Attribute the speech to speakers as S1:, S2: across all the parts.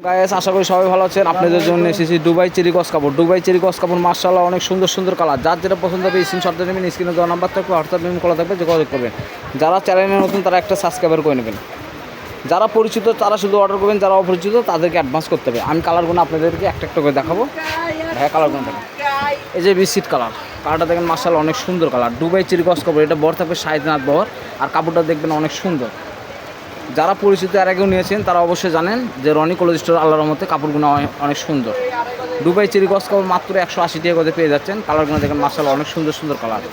S1: Guys আশা করি সবাই ভালো আছেন। আপনাদের জন্য এসেছি দুবাই চেরি গস কাপড়। দুবাই চেরি গস কাপড় মাশাআল্লাহ অনেক সুন্দর সুন্দর কালার। যার যেটা পছন্দ হবে স্ক্রিনশট দিয়ে নেবেন। স্ক্রিনে দেওয়া নাম্বার থাকবে, হোয়াটসঅ্যাপ লিংক খোলা থাকবে, যোগাযোগ করবেন। যারা চ্যানেলে নতুন তারা একটা সাবস্ক্রাইবার করে নেবেন। যারা পরিচিত তারা শুধু অর্ডার করবেন, যারা অপরিচিত তাদেরকে অ্যাডভান্স করতে হবে। আমি কালারগুলো আপনাদেরকে একটা একটা করে দেখাবো। হ্যাঁ, কালারগুলো দেখেন। এই যে বিস্কিট কালারটা দেখেন মাশাআল্লাহ অনেক সুন্দর কালার। দুবাই চেরি গস কাপড়, এটা বড় থাকবে 7.5 বহর। আর কাপড়টা দেখবেন অনেক সুন্দর। যারা পরিচিত এর আগেও নিয়েছেন তারা অবশ্যই জানেন যে রনি ক্লোথ স্টোর আল্লাহর রহমতে কাপড়গুলো অনেক সুন্দর। দুবাই চেরি গস কাপড় মাত্র 180 টাকা করে পেয়ে যাচ্ছেন। কালারগুলো দেখেন মাশাআল্লাহ অনেক সুন্দর সুন্দর কালার।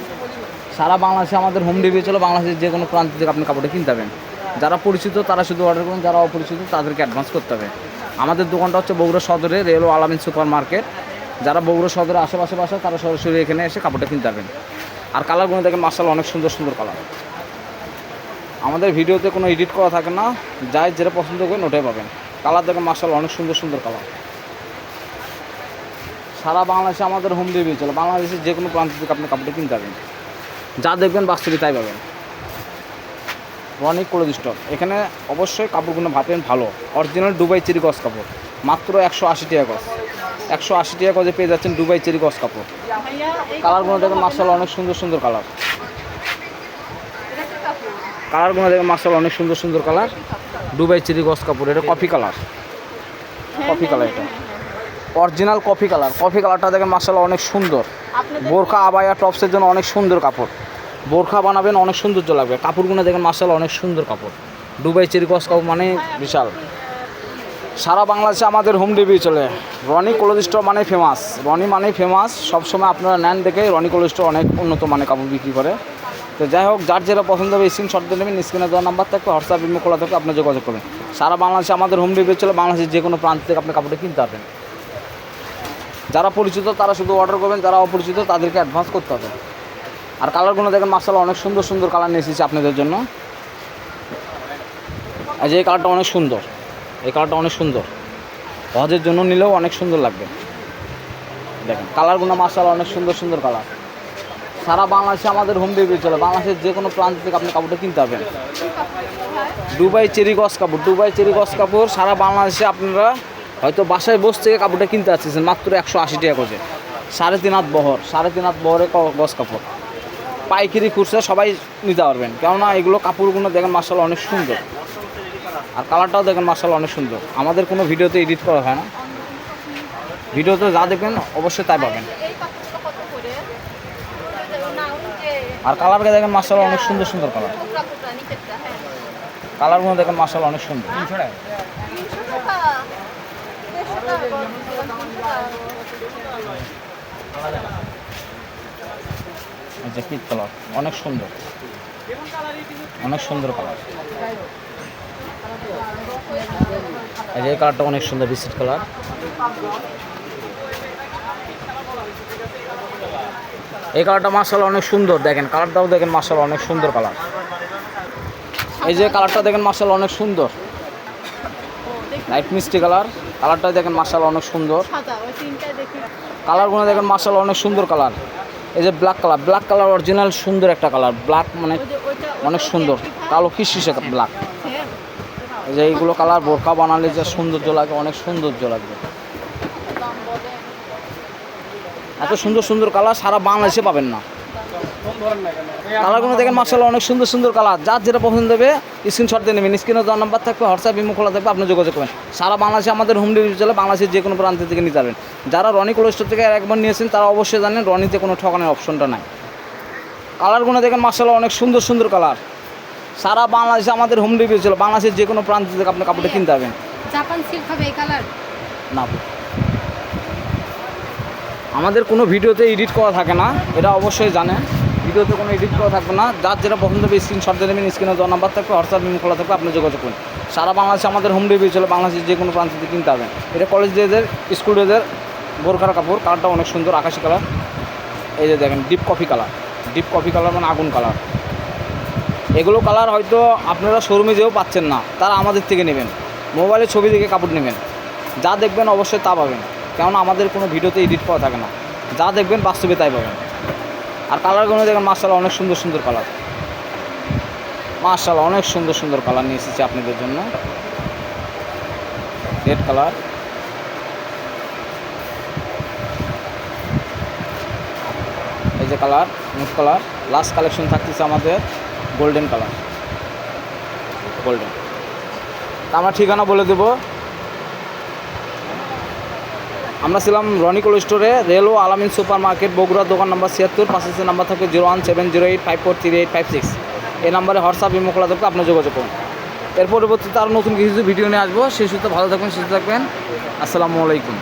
S1: সারা বাংলাদেশে আমাদের হোম ডেলিভারি চলে। বাংলাদেশের যে কোনো প্রান্ত থেকে আপনি কাপড়টা কিনতে পারবেন। যারা পরিচিত তারা শুধু অর্ডার করুন, যারা অপরিচিত তাদেরকে অ্যাডভান্স করতে হবে। আমাদের দোকানটা হচ্ছে বগুড়া সদরে রেলওয়ে আলামিন সুপার মার্কেট। যারা বগুড়া সদরে আশেপাশে বাসা তারা সরাসরি এখানে এসে কাপড়টা কিনতে পারবেন। আর কালারগুলো দেখেন মাশাআল্লাহ অনেক সুন্দর সুন্দর কালার। আমাদের ভিডিওতে কোনো এডিট করা থাকে না, যাই যেটা পছন্দ করেন ওটাই পাবেন। কালার দেখেন মাশাআল্লাহ অনেক সুন্দর সুন্দর কালার। সারা বাংলাদেশে আমাদের হোম ডেলিভারি চলে। বাংলাদেশের যে কোনো প্রান্ত থেকে আপনি কাপড়টা কিনতে পারবেন। যা দেখবেন বাস্তবে তাই পাবেন। রনি ক্লোথ স্টোর, এখানে অবশ্যই কাপড়গুলো ভাবেন ভালো। অরিজিনাল দুবাই চেরি গস কাপড় মাত্র 180 টাকা গজ। 180 টাকা গজে পেয়ে যাচ্ছেন দুবাই চেরি গস কাপড়। কালারগুলো দেখেন মাশাআল্লাহ অনেক সুন্দর সুন্দর কালার। কালারগুলো দেখেন মাশাআল্লাহ অনেক সুন্দর সুন্দর কালার। দুবাই চেরি গস কাপড়, এটা কফি কালার। কফি কালার, এটা অরিজিনাল কফি কালার। কফি কালারটা দেখেন মাশাআল্লাহ অনেক সুন্দর। বোরখা আবায়া টপসের জন্য অনেক সুন্দর কাপড়। বোরখা বানাবেন অনেক সৌন্দর্য লাগবে। কাপড়গুলো দেখেন মাশাআল্লাহ অনেক সুন্দর কাপড়। দুবাই চেরি গস কাপড় মানে বিশাল। সারা বাংলাদেশে আমাদের হোম ডেলিভারি চলে। রনি ক্লোথ স্টোর মানে ফেমাস। রনি মানে ফেমাস, সবসময় আপনারা নেন দেখে রনি ক্লোথ স্টোর অনেক উন্নত মানের কাপড় বিক্রি করে। তো যাই হোক, যার যেটা পছন্দ হবে স্ক্রিনশট দিয়ে নেবেন। স্ক্রিনে দেওয়া নাম্বার থাকবে, হোয়াটসঅ্যাপ লিংক খোলা থাকবে, আপনি যোগাযোগ করবেন। সারা বাংলাদেশে আমাদের হোম ডেলিভারি চলে। বাংলাদেশের যে কোনো প্রান্ত থেকে আপনি কাপড়টা কিনতে পারবেন। যারা পরিচিত তারা শুধু অর্ডার করবেন, যারা অপরিচিত তাদেরকে অ্যাডভান্স করতে হবে। আর কালারগুলো দেখেন মাশাআল্লাহ অনেক সুন্দর সুন্দর কালার নিয়ে এসেছি আপনাদের জন্য। আর যে এই কালারটা অনেক সুন্দর, এই কালারটা অনেক সুন্দর। হজের জন্য নিলেও অনেক সুন্দর লাগবে। দেখেন কালারগুলো মাশাআল্লাহ অনেক সুন্দর সুন্দর কালার। সারা বাংলাদেশে আমাদের হোম ডেলিভারি চলে। বাংলাদেশের যে কোনো প্রান্ত থেকে আপনি কাপড়টা কিনতে পারবেন। দুবাই চেরি গস কাপড়, দুবাই চেরি গস কাপড় সারা বাংলাদেশে আপনারা হয়তো বাসায় বসে থেকে কাপড়টা কিনতে আসছেন মাত্র 180 টাকা করে। 3.5 বহর, 3.5 বহরে গস কাপড়। পাইকারি খুচরা সবাই নিতে পারবেন, কেননা এগুলো কাপড়গুলো দেখেন মাশাআল্লাহ অনেক সুন্দর। আর কালারটাও দেখেন মাশাআল্লাহ অনেক সুন্দর। আমাদের কোনো ভিডিওতে এডিট করা হয় না, ভিডিওতে যা দেখবেন অবশ্যই তাই পাবেন। আর কালারকে দেখেন মাশাআল্লাহ অনেক সুন্দর সুন্দর কালার। কালারগুলো দেখেন মাশাআল্লাহ অনেক সুন্দর। এই যে পিট কালার অনেক সুন্দর, অনেক সুন্দর কালার। এই যে কালারটা অনেক সুন্দর, বিস্কিট কালার। এই কালারটা মাশাআল্লাহ অনেক সুন্দর। দেখেন কালারটাও দেখেন মাশাআল্লাহ অনেক সুন্দর কালার। এই যে কালারটা দেখেন মাশাআল্লাহ অনেক সুন্দর, লাইট মিষ্টি কালার। কালারটা দেখেন মাশাআল্লাহ অনেক সুন্দর। কালারগুলো দেখেন মাশাআল্লাহ অনেক সুন্দর কালার। এই যে black colour, black colour original সুন্দর একটা কালার। ব্ল্যাক মানে অনেক সুন্দর, কালো কিসিসে ব্ল্যাক। এই যে এইগুলো কালার বোরকা বানালে যে সৌন্দর্য লাগে, অনেক সৌন্দর্য লাগবে। এত সুন্দর সুন্দর কালার সারা বাংলাদেশে পাবেন না। কালারগুলো দেখেন মাশাআল্লাহ অনেক সুন্দর সুন্দর কালার। যার যেটা পছন্দ হবে স্ক্রিনশট দিয়ে নেবেন। স্ক্রিনে দেওয়ার নাম্বার থাকবে, হোয়াটসঅ্যাপ ইমো খোলা থাকবে, আপনি যোগাযোগ করবেন। সারা বাংলাদেশে আমাদের হোম ডেলিভারি চলে। বাংলাদেশের যে কোনো প্রান্ত থেকে নিতে পারবেন। যারা রনি ক্লোথ স্টোর থেকে একবার নিয়েছেন তারা অবশ্যই জানেন রনিতে কোনো ঠকানোর অপশনটা নাই। কালারগুলো দেখেন মাশাআল্লাহ অনেক সুন্দর সুন্দর কালার। সারা বাংলাদেশে আমাদের হোম ডেলিভারি চলে। বাংলাদেশের যে কোনো প্রান্ত থেকে আপনি কাপড়টা কিনতে পারবেন।
S2: জাপান সিল্ক হবে এই কালার
S1: না, আমাদের কোনো ভিডিওতে এডিট করা থাকে না, এটা অবশ্যই জানেন। ভিডিওতে কোনো এডিট করা থাকবে না। যার যেটা পছন্দ হবে স্ক্রিনশট দিয়ে নেবেন। স্ক্রিনে দেওয়া নাম্বার থাকবে, হোয়াটসঅ্যাপ লিংক খোলা থাকবে, আপনি যোগাযোগ করুন। সারা বাংলাদেশে আমাদের হোম ডেলিভারি চলে। বাংলাদেশের যে কোনো প্রান্ত থেকে কিনতে পারবেন। এটা কলেজ ডেদের, স্কুল ডেদের বোরখার কাপড়। কালারটা অনেক সুন্দর, আকাশি কালার। এই যে দেখেন deep coffee colour, deep coffee colour মানে আগুন কালার। এগুলো কালার হয়তো আপনারা শোরুমে যেও পাচ্ছেন না, তারা আমাদের থেকে নেবেন। মোবাইলে ছবি দেখে কাপড় নেবেন। যা দেখবেন অবশ্যই তা পাবেন, কেননা আমাদের কোনো ভিডিওতে এডিট করা থাকে না। যা দেখবেন বাস্তবে তাই পাবেন। আর কালারগুলো দেখেন মাশাআল্লাহ অনেক সুন্দর সুন্দর কালার। মাশাআল্লাহ অনেক সুন্দর সুন্দর কালার নিয়ে এসেছি আপনাদের জন্য। রেড কালার, এই যে colour mood colour. Last collection থাকতেছে আমাদের গোল্ডেন কালার, গোল্ডেন। আমরা ঠিকানা বলে দেব, আমরা ছিলাম রনি কোল্ড স্টোরে, রেলও আলামিন সুপার মার্কেট, বগুড়া, দোকান নাম্বার 76। পাশে নাম্বার থাকবে 01708543856। এই নাম্বারে হোয়াটসঅ্যাপ ইমো খোলা থাকবে, আপনি যোগাযোগ করুন। এর পরবর্তীতে আরও নতুন কিছু ভিডিও নিয়ে আসবো। সেই সূত্রে ভালো থাকবেন, সুস্থ থাকবেন। আসসালামু আলাইকুম।